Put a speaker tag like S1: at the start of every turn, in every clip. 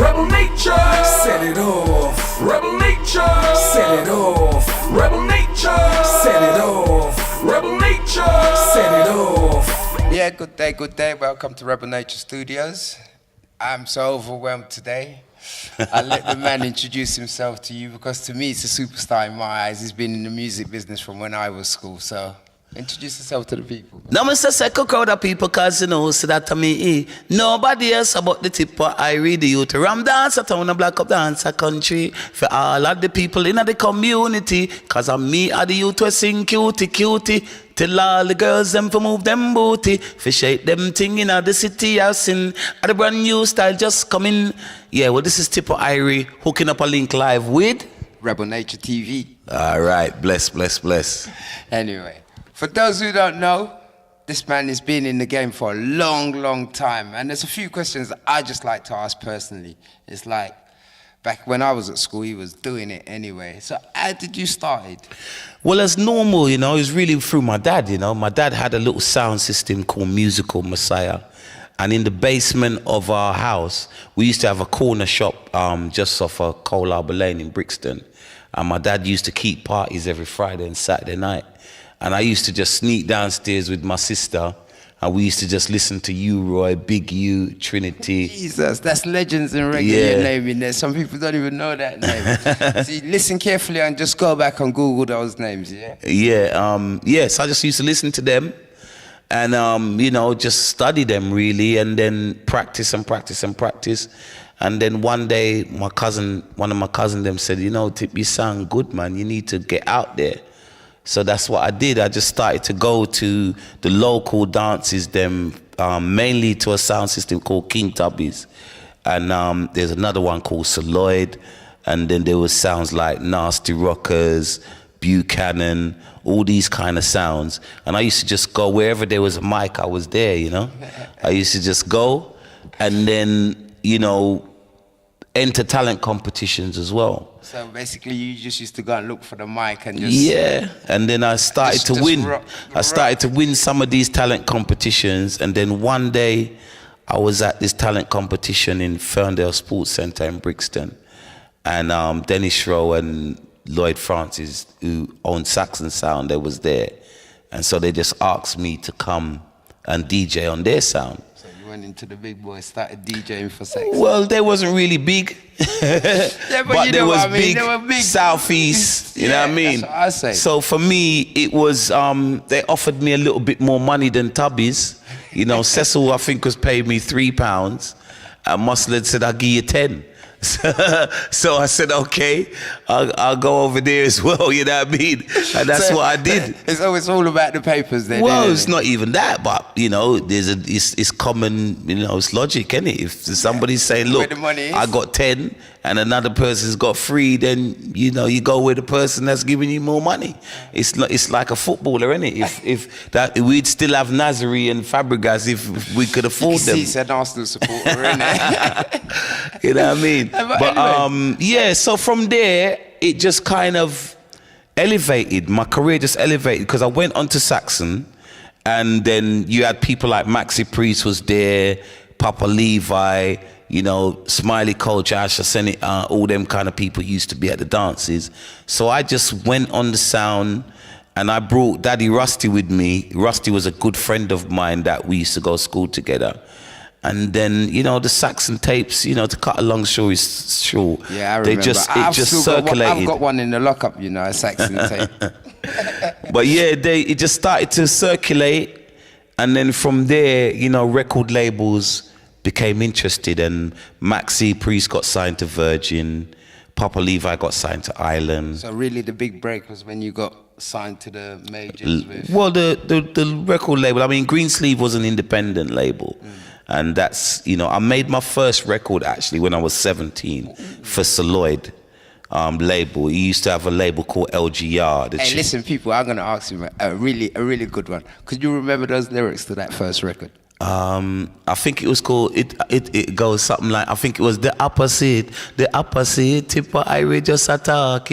S1: Rebelnature, set it off. Rebelnature, set it off. Rebelnature, set it off. Rebelnature, set it off.
S2: Yeah, good day. Welcome to Rebelnature Studios. I'm so overwhelmed today. I'll let the man introduce himself to you because to me, it's a superstar in my eyes. He's been in the music business from when I was school, so introduce yourself to the people.
S3: Now, Mr. Second crowd of people, cause you know, so that to me, nobody else about the Tippa Irie, the youth ram dance, a town, a black up dance, a country, for all of the people in the community, cause I'm me, the youth, we sing cutie, till all the girls them for move them booty, for shake them thing in the city, I've seen, the brand new style just coming. Yeah, well, this is Tippa Irie, hooking up a link live with
S2: Rebelnature TV.
S3: All right, bless.
S2: Anyway. For those who don't know, this man has been in the game for a long time. And there's a few questions that I just like to ask personally. It's like, back when I was at school, he was doing it anyway. So how did you start it?
S3: Well, as normal, you know, it was really through my dad, you know. My dad had a little sound system called Musical Messiah. And in the basement of our house, we used to have a corner shop just off of Cole Harbour Lane in Brixton. And my dad used to keep parties every Friday and Saturday night. And I used to just sneak downstairs with my sister, and we used to just listen to you, Roy, Big U, Trinity.
S2: Jesus, that's legends in reggae you're naming there. Some people don't even know that name. See, listen carefully and just go back and Google those names, yeah?
S3: Yes, I just used to listen to them and, you know, just study them really, and then practice. And then one day, one of my cousins them said, you know, Tip, you sound good, man. You need to get out there. So that's what I did. I just started to go to the local dances, mainly to a sound system called King Tubby's. And there's another one called Celoid. And then there was sounds like Nasty Rockers, Buchanan, all these kind of sounds. And I used to just go wherever there was a mic, I was there, you know. I used to just go and then, you know, enter talent competitions as well.
S2: So basically you just used to go and look for the mic and just...
S3: Yeah, and then I started to win. I started to win some of these talent competitions, and then one day I was at this talent competition in Ferndale Sports Centre in Brixton, and Dennis Rowe and Lloyd Francis, who owned Saxon Sound, they was there. And so they just asked me to come and DJ on their sound.
S2: Went into the big boys, started DJing for sex.
S3: Well, they wasn't really big,
S2: yeah,
S3: but
S2: you
S3: they
S2: know
S3: was
S2: what I mean.
S3: big,
S2: they were big.
S3: Southeast, you know what I mean?
S2: That's what I say.
S3: So for me, it was, they offered me a little bit more money than Tubby's. You know, Cecil, I think, was paid me £3, and Muscle said, I'll give you 10. So I said, okay, I'll go over there as well, you know what I mean? And that's so, what I did.
S2: It's always all about the papers then.
S3: Well, it's not even that, but, you know, it's common, you know, it's logic, isn't it? If somebody's saying, look, I got 10 and another person's got 3, then, you know, you go with the person that's giving you more money. It's like a footballer, isn't it? If that, we'd still have Nazari and Fabregas if we could afford them.
S2: He's an Arsenal supporter, isn't it?
S3: You know what I mean? But anyway. Yeah, so from there, it just kind of elevated. My career just elevated because I went on to Saxon, and then you had people like Maxi Priest was there, Papa Levi, you know, Smiley Coach, Asha Senate, all them kind of people used to be at the dances. So I just went on the sound, and I brought Daddy Rusty with me. Rusty was a good friend of mine that we used to go to school together. And then, you know, the Saxon tapes, you know, to cut a long story short,
S2: yeah, I remember.
S3: It just circulated.
S2: I've got one in the lockup, you know, a Saxon tape.
S3: But yeah, it just started to circulate. And then from there, you know, record labels became interested, and Maxi Priest got signed to Virgin, Papa Levi got signed to Island.
S2: So really the big break was when you got signed to the majors with...
S3: Well, the record label, I mean, Greensleeve was an independent label. And that's, you know, I made my first record actually when I was 17 for Celoid label. He used to have a label called LGR.
S2: Hey, listen, people, I'm going to ask you a really good one. Could you remember those lyrics to that first record?
S3: I think it was called, it goes something like, I think it was the opposite, Tippa Irie just attack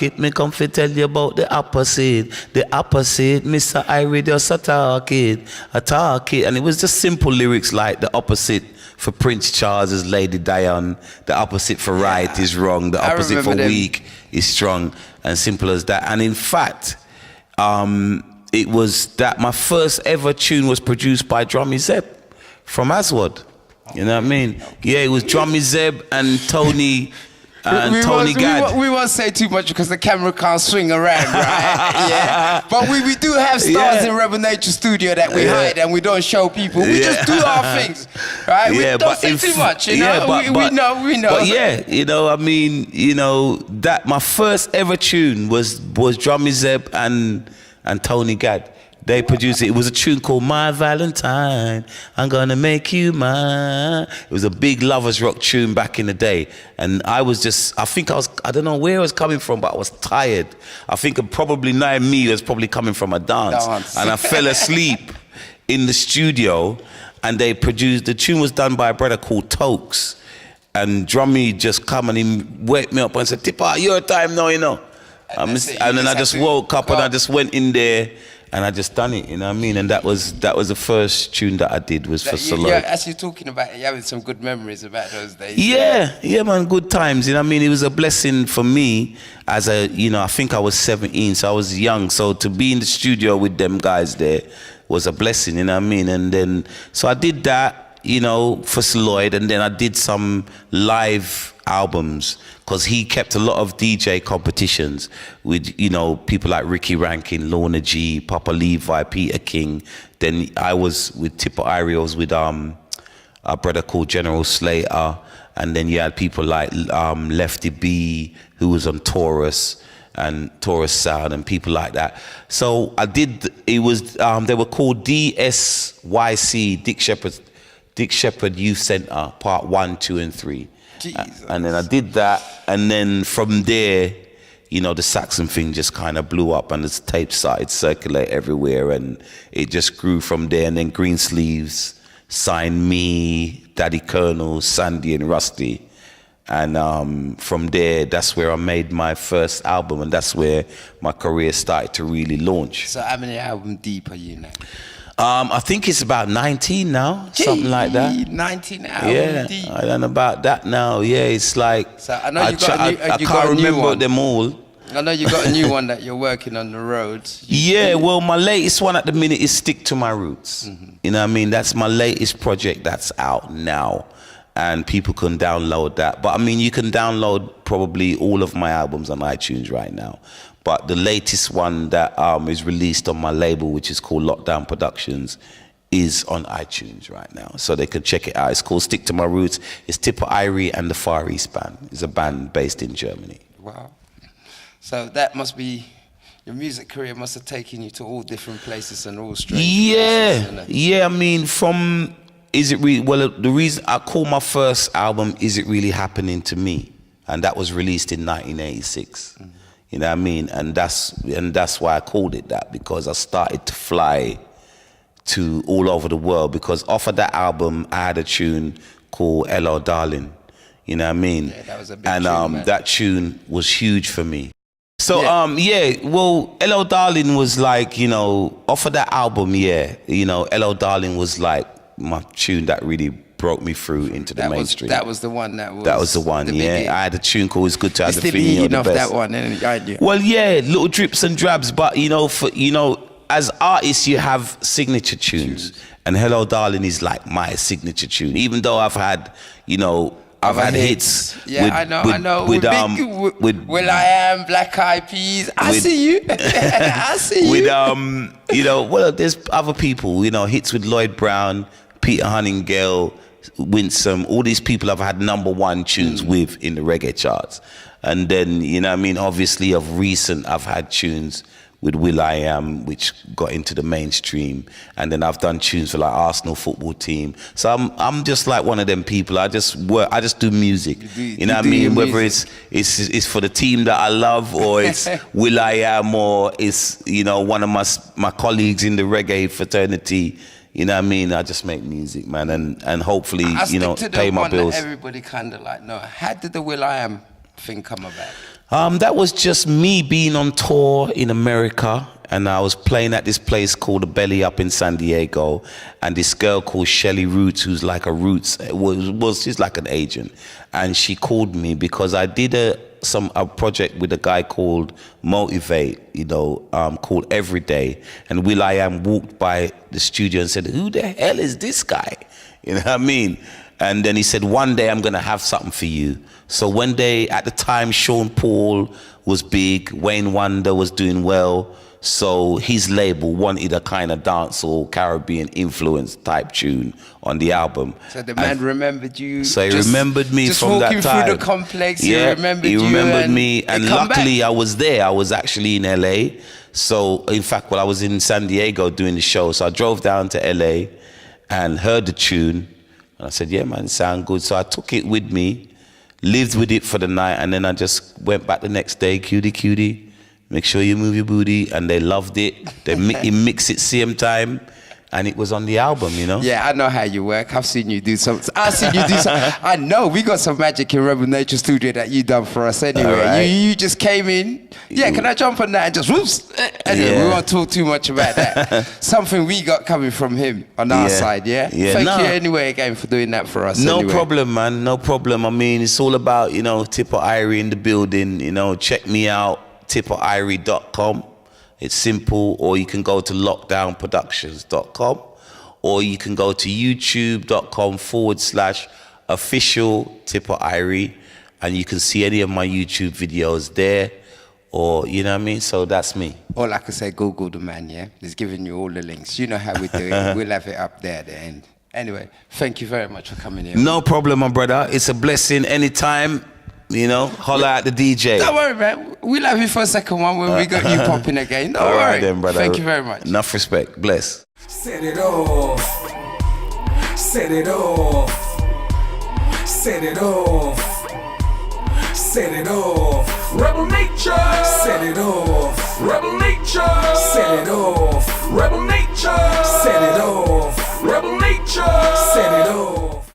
S3: it, me come fi tell you about the opposite, Mr. Irie just attack it, and it was just simple lyrics like the opposite for Prince Charles is Lady Diane, the opposite for right is wrong, the opposite for weak is strong, and simple as that. And in fact, it was that my first ever tune was produced by Drummy Zeb from Aswad. You know what I mean? Yeah, it was Drummy Zeb and Tony Gadd.
S2: We won't say too much because the camera can't swing around, right? Yeah. But we do have stars in Rebelnature studio that we hide and we don't show people. We just do our things, right? We don't say too much, you know? We know.
S3: But yeah, you know, I mean, you know, that my first ever tune was Drummy Zeb and Tony Gadd. They produced it. It was a tune called My Valentine, I'm Gonna Make You Mine. It was a big lovers rock tune back in the day. And I don't know where I was coming from, but I was tired. I think probably knowing me was probably coming from a dance. And I fell asleep in the studio, and they produced, the tune was done by a brother called Tokes. And Drummy just come and he wake me up and said, Tippa, your time now, you know. And then I just woke up and I just went in there and I just done it, you know what I mean? And that was the first tune that I did was for Solo.
S2: Yeah, as you're talking about it, you're having some good memories about those days.
S3: Yeah, man, good times, you know what I mean? It was a blessing for me as a, you know, I think I was 17, so I was young. So to be in the studio with them guys there was a blessing, you know what I mean? And then, so I did that, you know, for Lloyd, and then I did some live albums because he kept a lot of DJ competitions with, you know, people like Ricky Rankin, Lorna G, Papa Levi, Peter King. Then I was with Tippa Irie, I was with a brother called General Slater, and then you had people like Lefty B, who was on Taurus and Taurus Sound and people like that. So I did, it was, they were called DSYC, Dick Shepherd Youth Center, part 1, 2, and 3. And then I did that, and then from there, you know, the Saxon thing just kind of blew up, and the tape started circulate everywhere, and it just grew from there. And then Greensleeves signed me, Daddy Colonel, Sandy, and Rusty, and from there, that's where I made my first album, and that's where my career started to really launch.
S2: So how many albums deep are you now?
S3: I think it's about 19 now, something like that.
S2: 19 albums deep.
S3: I done about that now. Yeah, it's like,
S2: so I know I
S3: can't remember them all.
S2: I know you got a new one that you're working on the road.
S3: Well, my latest one at the minute is Stick to My Roots. You know what I mean? That's my latest project that's out now, and people can download that. But I mean, you can download probably all of my albums on iTunes right now. But the latest one that is released on my label, which is called Lockdown Productions, is on iTunes right now. So they can check it out. It's called Stick to My Roots. It's Tippa Irie and the Far East Band. It's a band based in Germany.
S2: Wow. So that must be, your music career must have taken you to all different places and all strange places.
S3: Yeah, I mean, from Is It Really, well, the reason I call my first album Is It Really Happening to Me? And that was released in 1986. You know what I mean? And that's why I called it that, because I started to fly to all over the world, because off of that album I had a tune called Hello Darling. You know what I mean?
S2: Yeah, that was a big tune, man.
S3: That tune was huge for me. So well, Hello Darling was like, you know, off of that album, you know, Hello Darling was like my tune that really broke me through into the mainstream.
S2: That was the one that
S3: was the one, I had a tune called It's Good to Have the Feeling You're the Best.
S2: That one, and
S3: well, little drips and drabs, but you know, as artists you have signature tunes, and Hello Darling is like my signature tune, even though I've had, you know, I've had hits.
S2: Yeah, I know. With Will I Am, Black Eyed Peas. I see you. I see you.
S3: With you know, well, there's other people, you know, hits with Lloyd Brown, Peter Hunningale, Winsome, all these people I've had #1 tunes with in the reggae charts. And then, you know what I mean, obviously of recent I've had tunes with Will I Am, which got into the mainstream, and then I've done tunes for like Arsenal football team. So I'm just like one of them people. I just do music. You know what I mean? Whether it's for the team that I love, or it's Will I Am, or it's, you know, one of my colleagues in the reggae fraternity, You know what I mean? I just make music, man, and hopefully,
S2: I
S3: you know,
S2: stick to
S3: pay
S2: the
S3: my
S2: one
S3: bills.
S2: that everybody kind of like, no. How did the Will I Am thing come about?
S3: That was just me being on tour in America, and I was playing at this place called The Belly Up in San Diego, and this girl called Shelly Roots, who's like a Roots, she's like an agent, and she called me because I did a project with a guy called Motivate, you know, called Every Day, and Will I Am walked by the studio and said, "Who the hell is this guy?" You know what I mean? And then he said, "One day I'm gonna have something for you." So one day, at the time, Sean Paul was big, Wayne Wonder was doing well, so his label wanted a kind of dancehall Caribbean influence type tune on the album.
S2: So the man remembered you.
S3: So he remembered me from that time.
S2: Just walking through the complex,
S3: yeah,
S2: he remembered
S3: me, and luckily I was there. I was actually in LA. So in fact, I was in San Diego doing the show. So I drove down to LA and heard the tune, and I said, "Yeah, man, it sound good." So I took it with me, lived with it for the night, and then I just went back the next day, cutie, make sure you move your booty, and they loved it. They mix it same time, and it was on the album, you know?
S2: Yeah, I know how you work. I've seen you do something. I know we got some magic in Rebelnature studio that you done for us anyway.
S3: Right.
S2: You just came in. Yeah, can I jump on that and just whoops? Anyway, we won't talk too much about that. Something we got coming from him on our side, yeah? Thank you anyway again for doing that for us.
S3: No
S2: anyway.
S3: problem, man. No problem. I mean, it's all about, you know, Tippa Irie in the building. You know, check me out, tippairie.com. It's simple. Or you can go to lockdownproductions.com. Or you can go to youtube.com/official Tippa Irie, and you can see any of my YouTube videos there. Or, you know what I mean? So that's me.
S2: Or like I say, Google the man, yeah? He's giving you all the links. You know how we do it. We'll have it up there at the end. Anyway, thank you very much for coming here.
S3: No problem, my brother. It's a blessing anytime. You know, holler at the DJ.
S2: Don't worry, man. We'll have you for a second one when we got you popping again. Don't
S3: All
S2: worry.
S3: right then, brother.
S2: Thank you very much.
S3: Enough respect. Bless.
S1: Set it off. Set it off. Set it off. Set it off. Rebelnature. Set it off. Rebelnature. Set it off. Rebelnature. Set it off. Rebelnature. Set it off.